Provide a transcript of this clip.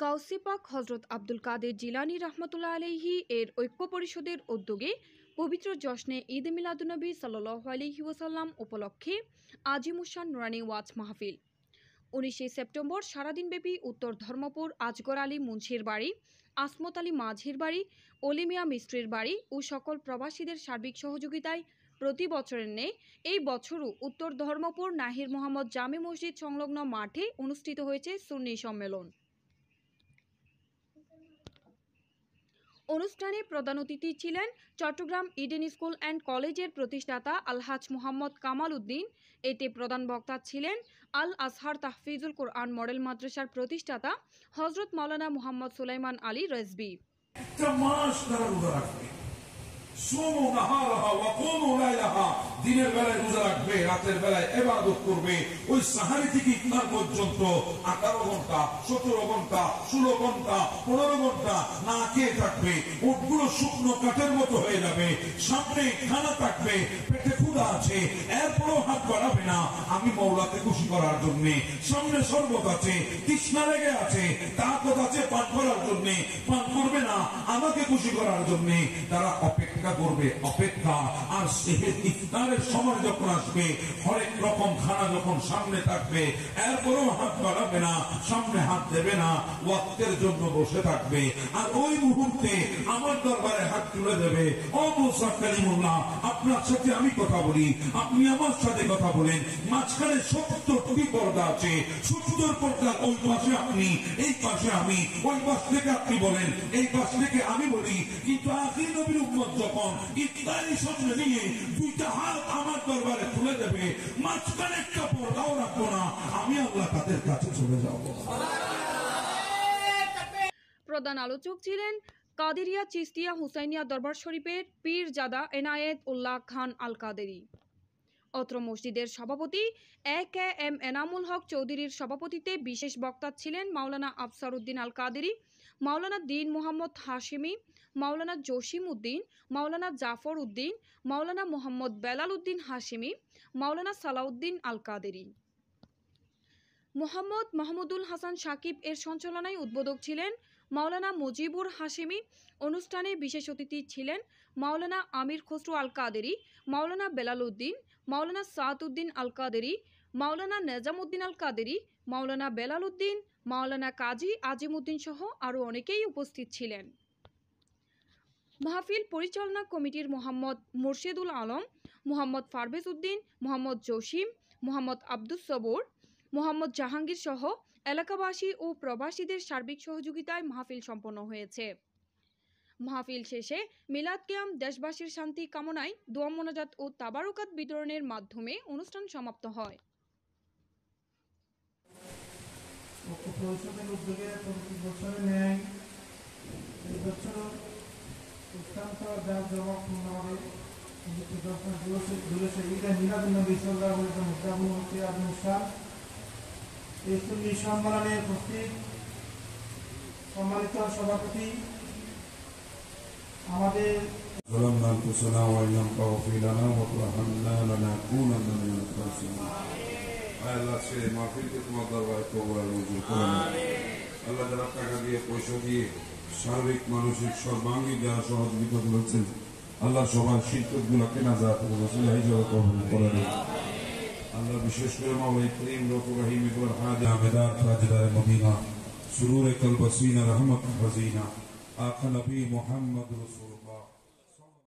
গাউসে পাক হজরত আব্দুল কাদের জিলানী রহমতুল্লাহ আলাইহি এর ঐক্য পরিষদের উদ্যোগে পবিত্র জশ্নে ঈদ মিলাদুন্নবী সাল্লাল্লাহু আলাইহি ওয়াসাল্লাম উপলক্ষে আজিমুশান নুরানি ওয়াজ মাহফিল 19 সেপ্টেম্বর সারাদিনব্যাপী উত্তর ধর্মপুর আজগর আলী মুন্সির বাড়ি, আসমত আলী মাঝির বাড়ি, অলিমিয়া মিস্ত্রির বাড়ি ও সকল প্রবাসীদের সার্বিক সহযোগিতায় প্রতি বছরের ন্যায় এই বছরও উত্তর ধর্মপুর নাহির মোহাম্মদ জামে মসজিদ সংলগ্ন মাঠে অনুষ্ঠিত হয়েছে সুন্নি সম্মেলন। অনুষ্ঠানে প্রধান অতিথি ছিলেন চট্টগ্রাম ইডেন স্কুল অ্যান্ড কলেজের প্রতিষ্ঠাতা আলহাজ মোহাম্মদ কামাল উদ্দিন। এতে প্রধান বক্তা ছিলেন আল আসহার তাহফিজুল কোরআন মডেল মাদ্রাসার প্রতিষ্ঠাতা হজরত মাওলানা মোহাম্মদ সুলাইমান আলী রেজবি। দিনের বেলায় রোজা রাখবে, রাতের বেলায় ইবাদত করবে, ওই সাহারি থেকে ইফতার পর্যন্ত 18 ঘন্টা, 17 ঘন্টা, 16 ঘন্টা, 15 ঘন্টা না খেয়ে থাকবে। ওটগুলো শুকনো কাঠের মতো হয়ে যাবে, সামনে খানা থাকবে, পেটে ক্ষুধা আছে, এরপরও হাত বাড়াবে না আমি মওলাকে খুশি করার জন্য। সামনে শরবত আছে, তৃষ্ণা লেগে আছে, তাকত আছে পান করার জন্য, পান করবে না আমাকে খুশি করার জন্য। তারা অপেক্ষা করবে, অপেক্ষা। আর সেহের ইফতারের সময় যখন আসবে, হরেক রকম খানা যখন সামনে থাকবে, এরপরও হাত বাড়াবে না, সামনে হাত দেবে না, ওয়াক্তের জন্য বসে থাকবে। আর ওই মুহূর্তে আমার দরবারে হাত তুলে দেবে। ও মুসা কালিমুল্লাহ, আপনার সাথে আমি কথা বলি, আপনি আমার সাথে কথা বলেন। মাঝখানে 70টি পর্দা আছে, 70 পর্দার ওই পাশে আপনি, এই পাশে আমি, ওই পাশ থেকে আপনি বলেন, এই পাশ থেকে আমি বলি। কিন্তু আখির নবীর উম্মত যখন ইফতারি সামনে নিয়ে দুইটা হাত আমার দরবারে তুলে দেবে, মাঝখানে একটা পর্দাও রাখবো না, আমি আল্লাহ তাদের কাছে চলে যাব। প্রধান আলোচক ছিলেন কাদেরিয়া চিস্তিয়া হুসাইনিয়া দরবার শরীফের পীরজাদা এনায়েত উল্লাহ খান আল কাদেরি। অত্র মসজিদের সভাপতি এ.কে.এম. এনামুল হক চৌধুরীর সভাপতিত্বে বিশেষ বক্তা ছিলেন মাওলানা আফসার উদ্দিন আল কাদেরি, মাওলানা দিন মোহাম্মদ হাশিমি, মাওলানা জসিম উদ্দিন, মাওলানা জাফর উদ্দিন, মাওলানা মোহাম্মদ বেলাল উদ্দিন হাশিমি, মাওলানা সালাউদ্দিন আল কাদেরি। মোহাম্মদ মাহমুদুল হাসান সাকিব এর সঞ্চালনায় উদ্বোধক ছিলেন মাওলানা মুজিবুর হাশিমি। অনুষ্ঠানে বিশেষ অতিথি ছিলেন মাওলানা আমির খসরু আল কাদেরি, মাওলানা বেলাল উদ্দিন, মাওলানা সাদ উদ্দিন আল কাদেরি, মাওলানা নেজাম উদ্দিন আল কাদেরি, মাওলানা বেলাল উদ্দিন, মাওলানা কাজী আজিম উদ্দিন সহ আরও অনেকেই উপস্থিত ছিলেন। মাহফিল পরিচালনা কমিটির মোহাম্মদ মুর্শেদুল আলম, মোহাম্মদ পারভেজ উদ্দিন, মোহাম্মদ জসিম, মোহাম্মদ আব্দুস সবুর, মোহাম্মদ জাহাঙ্গীর সহ এলাকাবাসী ও প্রবাসীদের সার্বিক সহযোগিতায় মাহফিল সম্পন্ন হয়েছে। মাহফিল শেষে মিলাদ কিয়াম দেশবাসীর শান্তি কামনায় দোয়া মোনাজাত ও তাবারুকাত বিতরণের মাধ্যমে অনুষ্ঠান সমাপ্ত হয়। সম্মেলনে উপস্থিত সম্মানিত সভাপতি আমাদের আল্লাহ যারা টাকা দিয়ে পয়সা দিয়ে শারীরিক মানসিক সর্বাঙ্গী যারা সহযোগিতা করেছেন, আল্লাহ সবার শিল্পক গুলাকে না যা হিসাবে কবুল করে দেন। আল্লাহ বিশেষ করে মাওলাই করিম রফুর রহিম ইকবাল হাদি আমেদার তাজদার মদিনা সুরুর কলব সিনা রহমত ফজিনা আকা নবী মুহাম্মদ রাসূলুল্লাহ।